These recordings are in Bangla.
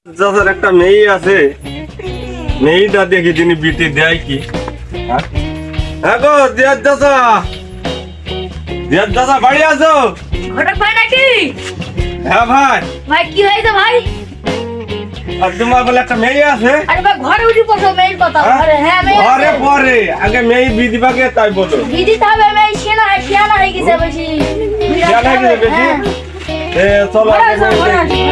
চাচার একটা মেয়ে আছে, মেয়েটা দেখি তিনি বিটি দেয় কি। হ্যাঁ গো জিয়াদ চাচা, জিয়াদ চাচা বাড়ি আছো? ঘটক ভাই নাকি? হ্যাঁ ভাই। ভাই কি হয়েছে ভাই? আর তোমার বলে একটা মেয়ে আছে? আরে ভাই ঘরে উঠি পড়ো, মেয়ের কথা ঘরে। হ্যাঁ মেয়ে ঘরে পরে আগে মেয়ে বিধি পাকে তাই বলো। বিধি তবে মেয়ে শিয়ানা হয়ে গেছে বেশি। শিয়ানা হয়ে গেছে বেশি? এ চলো আগে মেয়ে দেখি।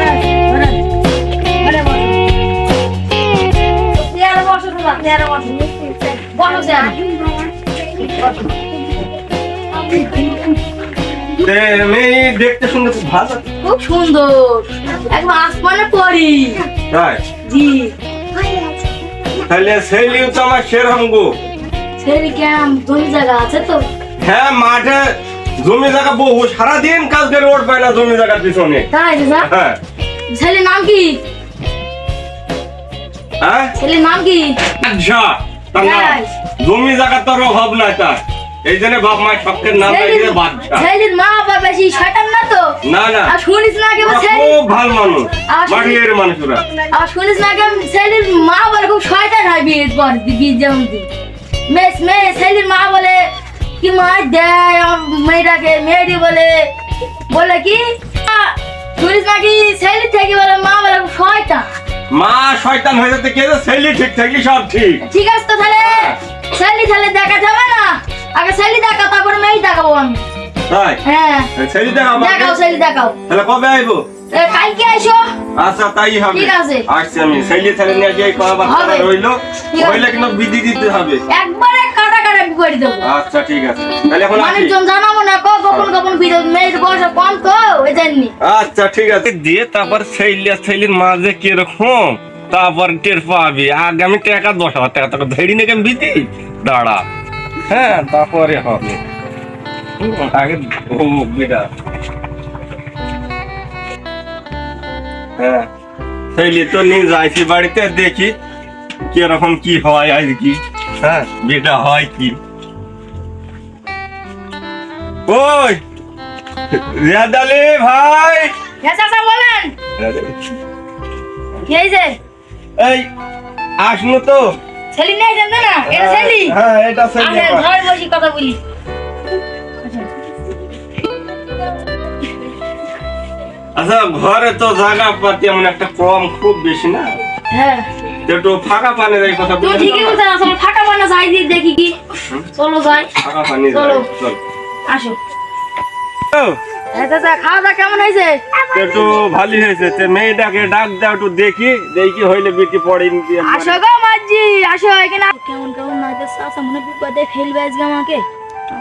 মেয়ে দেখতে শুনতে খুব ভালো, খুব সুন্দর, একদম আসমানে পরি। তাই? জি। তাহলে সেইলিও তো আমার সেরকম গো। সেরি কেমন জমি জায়গা আছে তো? হ্যাঁ মাঠে জমি জায়গা বহু, সারাদিন কাজ করে ওঠ পায় না জমি জায়গার পিছনে। তাই দাদা? হ্যাঁ। ছেলের নাম কি? হ্যাঁ ছেলের নাম কি? আচ্ছা তার নাম হ্যাঁ। জমি জায়গার তোর অভাব নাই তার, এই জন্য বাপ মা সবকে নাম দিয়ে বাচ্চা। ছেলের মা বাবা বেশি শয়তান না তো? না না, আর শুনিস না কেবল ওরা ছেলে, খুব ভালো মানুষ, আর মাটির মানুষরা। আর শুনিস না কেমন ছেলের মা বলে খুব শয়তান হয় বিয়ের পর, বিয়ে যেমন দিন মেয়ে ছেলের মা বলে কি মার দেয় আমার মেয়েটাকে, মেয়েটি বলে বলে কি শুনিস নাকি ছেলে থেকে বলে মা বলে খুব শয়তান। মা শয়তান হয়ে যেতে কে, ছেলে ঠিক থাকি সব ঠিক। ঠিক আছে তো তাহলে ছেলে দেখাতে হবে না, আগে ছেলে দেখা তারপরে মেয়ে দেখাবো আমি। তাই? হ্যাঁ ছেলে দেখাও, দেখাও ছেলে দেখাও। তাহলে কবে আইবো? কালকে আসো। আচ্ছা তাই হবে, ঠিক আছে। আসছি আমি। ছেলে ছেলে নিয়ে গিয়ে কথাবার্তা রইলো, ঠিক আছে। হইলে কিন্তু বিধি দিতে হবে। একবারে কাটাকাটি করে দেবো। আচ্ছা ঠিক আছে, তাহলে এখন আসি। মানুষজন জানাবো না গোপন ভিডিও, মেয়ের বয়স কম তো ওই জন্য। আচ্ছা ঠিক আছে, দিয়ে তারপর ছেলের মাঝে কিরকম তারপর টের পাবি। আগে আমি টাকা 10,000 টাকা তোকে ধরি নাকি আমি বিধি দাঁড়া। হ্যাঁ তারপরে হবে, আগে বিটা। হ্যাঁ ছেলে তো নিয়ে যাইছি বাড়িতে, দেখি কিরকম কি হয় আজ কি। হ্যাঁ বিটা হয় কি। ওই রিয়াদ আলী ভাই, হ্যাঁ চাচা বলেন। কি হয়েছে? এই আসনু তো। ছেলে নিয়ে যান না? এটা ছেলে? হ্যাঁ এটা ছেলে। আসেন ঘরে বসে কথা বলি। আচ্ছা ঘরে তো জায়গা পাতি এমন একটা কম, খুব বেশি না, হ্যাঁ একটু ফাঁকা পানি এই কথা তুমি বলে ঠিকই বলছো, আসলে ফাঁকা বানা যাই দিয়ে দেখি কি। চলো যাই, ফাঁকা পানি চলো। চল। আসো। চাচা খাওয়া দাওয়া কেমন হয়েছে? একটু ভালোই হয়েছে, তে মেয়েটাকে ডাক দাও একটু দেখি, দেখি হইলে বিটি পড়েনি। আসো গো মাঝি, আসো এখানে। কেমন কেমন নাচে চাচা, মনে বিপদে ফেলবে আজকে আমাকে।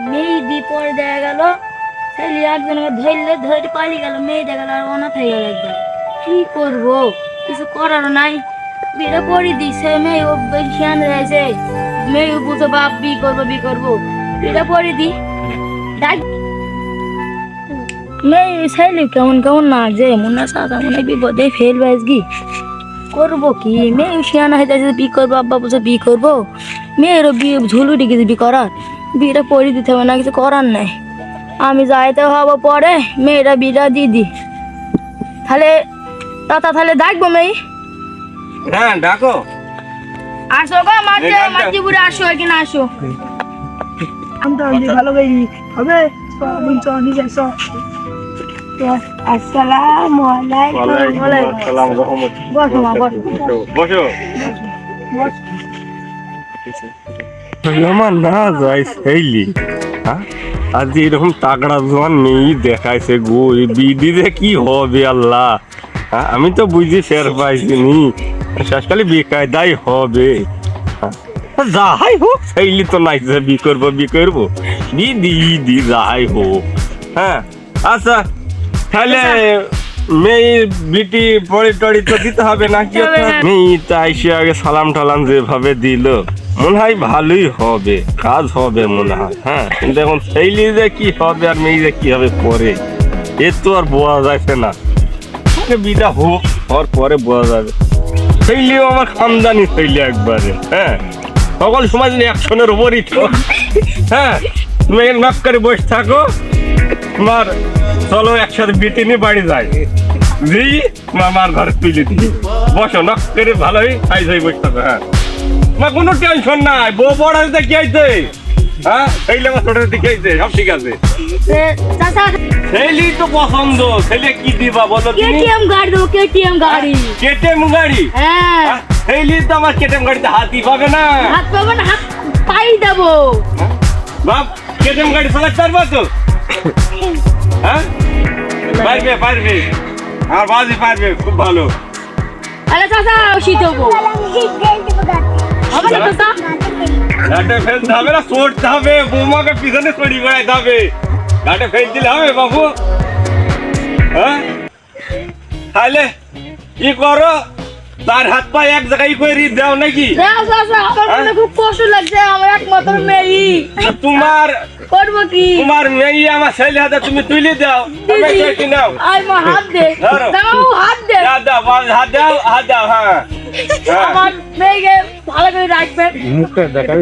মেয়ে দি পরে দেখা গেল ছেলে একজনকে ধরে পালিয়ে গেল, মেয়ে দেখা গেল আর অনাথ হয়ে গেল একবার। কি করবো, কিছু করার নাই। বিয়ে পড়ি দিছে মেয়ে, ও খেয়াল রয়েছে মেয়ে, বুঝো বাপ বি করবো বিয়ে পড়ি দি ডাক মেয়ে ছেলে কেমন কেমন না যে মনে চাচা মনে বিপদে ফেলবে আজকে। করবো কি, মেয়ে শিয়ানা হয়ে যাচ্ছে বি করবো, আব্বা বলছে বি করবো, মেয়েরও বিয়ে ঝুলু ডিগেছে বি করার, বিয়েটা পড়ে দিতে হবে না, কিছু করার নাই। আমি যাইতে হবো পরে, মেয়েরা বিটা দিদি। তাহলে তাতা তাহলে ডাকবো মেয়ে। হ্যাঁ ডাকো। আসো গো মাঝি বুড়ে, আসো এখানে আসো। আমি তো ভালো গাইনি হবে বলছো নিজে সব। আসসালামু আলাইকুম। আসসালাম রাহমাতুল্লাহ। বসো মা বসো। বসো। আমার না যাই ছেলে, হ্যাঁ আজ এরকম তাগড়া জোয়ান মেয়ে দেখাইছে গো, বিদিতে কি হবে আল্লাহ। হ্যাঁ আমি তো বুঝি ফের পাইছিনি, শেষকালে বেকায়দাই হবে। যাই হোক ছেলে তো নাই যে বি করবো বিদি যাই হোক। হ্যাঁ আচ্ছা তাহলে মেয়ে বিটি পড়ি টড়ি তো দিতে হবে নাকি? মেয়েটা এসে আগে সালাম টালাম যেভাবে দিল মনে হয় ভালোই হবে, কাজ হবে মনে হয়। হ্যাঁ কিন্তু এখন ছেলে যে কি হবে আর মেয়ে যে কি হবে পরে, এর তো আর বোঝা যাচ্ছে না। বিটা হোক হওয়ার পরে বোঝা যাবে। ছেলেও আমার খানদানি ছেলে একবারে। হ্যাঁ সকল সমাজ অ্যাকশনের উপরই তো। হ্যাঁ তুমি নক করে বসে থাকো, তোমার চলো একসাথে বিটি নিয়ে বাড়ি যাই, মামার ঘরে তুলে দিই। বসো নক করে ভালোই সাইজ হয়ে বসতে হবে। হ্যাঁ না কোনো টেনশন নাই, বউ বড় হতে কি হয়েছে? হ্যাঁ ছেলে আমার ছোট হতে কি হয়েছে? সব ঠিক আছে। চাচা ছেলে তো পছন্দ, ছেলে কি দিবা বলো তুমি? কেটিএম গাড়ি দেবো, কেটিএম গাড়ি। কেটিএম গাড়ি? হ্যাঁ ছেলে তো আমার কেটিএম গাড়িতে হাতই পাবে না। হাত পাবো না, হাত পাই দেবো। বাপ কেটিএম গাড়ি চালাতে পারবা তো? হ্যাঁ পারবে পারবে, আমার বাজি পারবে, খুব ভালো। আরে চাচা শীত হবো হবে না চাচা? ঘাটে ফেলতে হবে না, চড়তে হবে, বৌমাকে পিছনে চড়ি বেড়াইতে হবে। ঘাটে ফেল দিলে হবে বাবু? হ্যাঁ তাহলে কি করো, তার হাত পা এক জায়গায় করে দাও নাকি? দাও চাচা, আমার মনে খুব কষ্ট লাগছে, আমার একমাত্র মেয়ে। তোমার করবো কি? তোমার মেয়ে আমার ছেলে হাতে তুমি তুলে দাও, আমি কেটে নাও। আই মা হাত দে, ধরো। দাও হাত দে। দাও দাও হাত দাও, হাত দাও। হ্যাঁ হ্যাঁ আমার মেয়েকে ভালো করে রাখবে। মুখটা দেখাবি।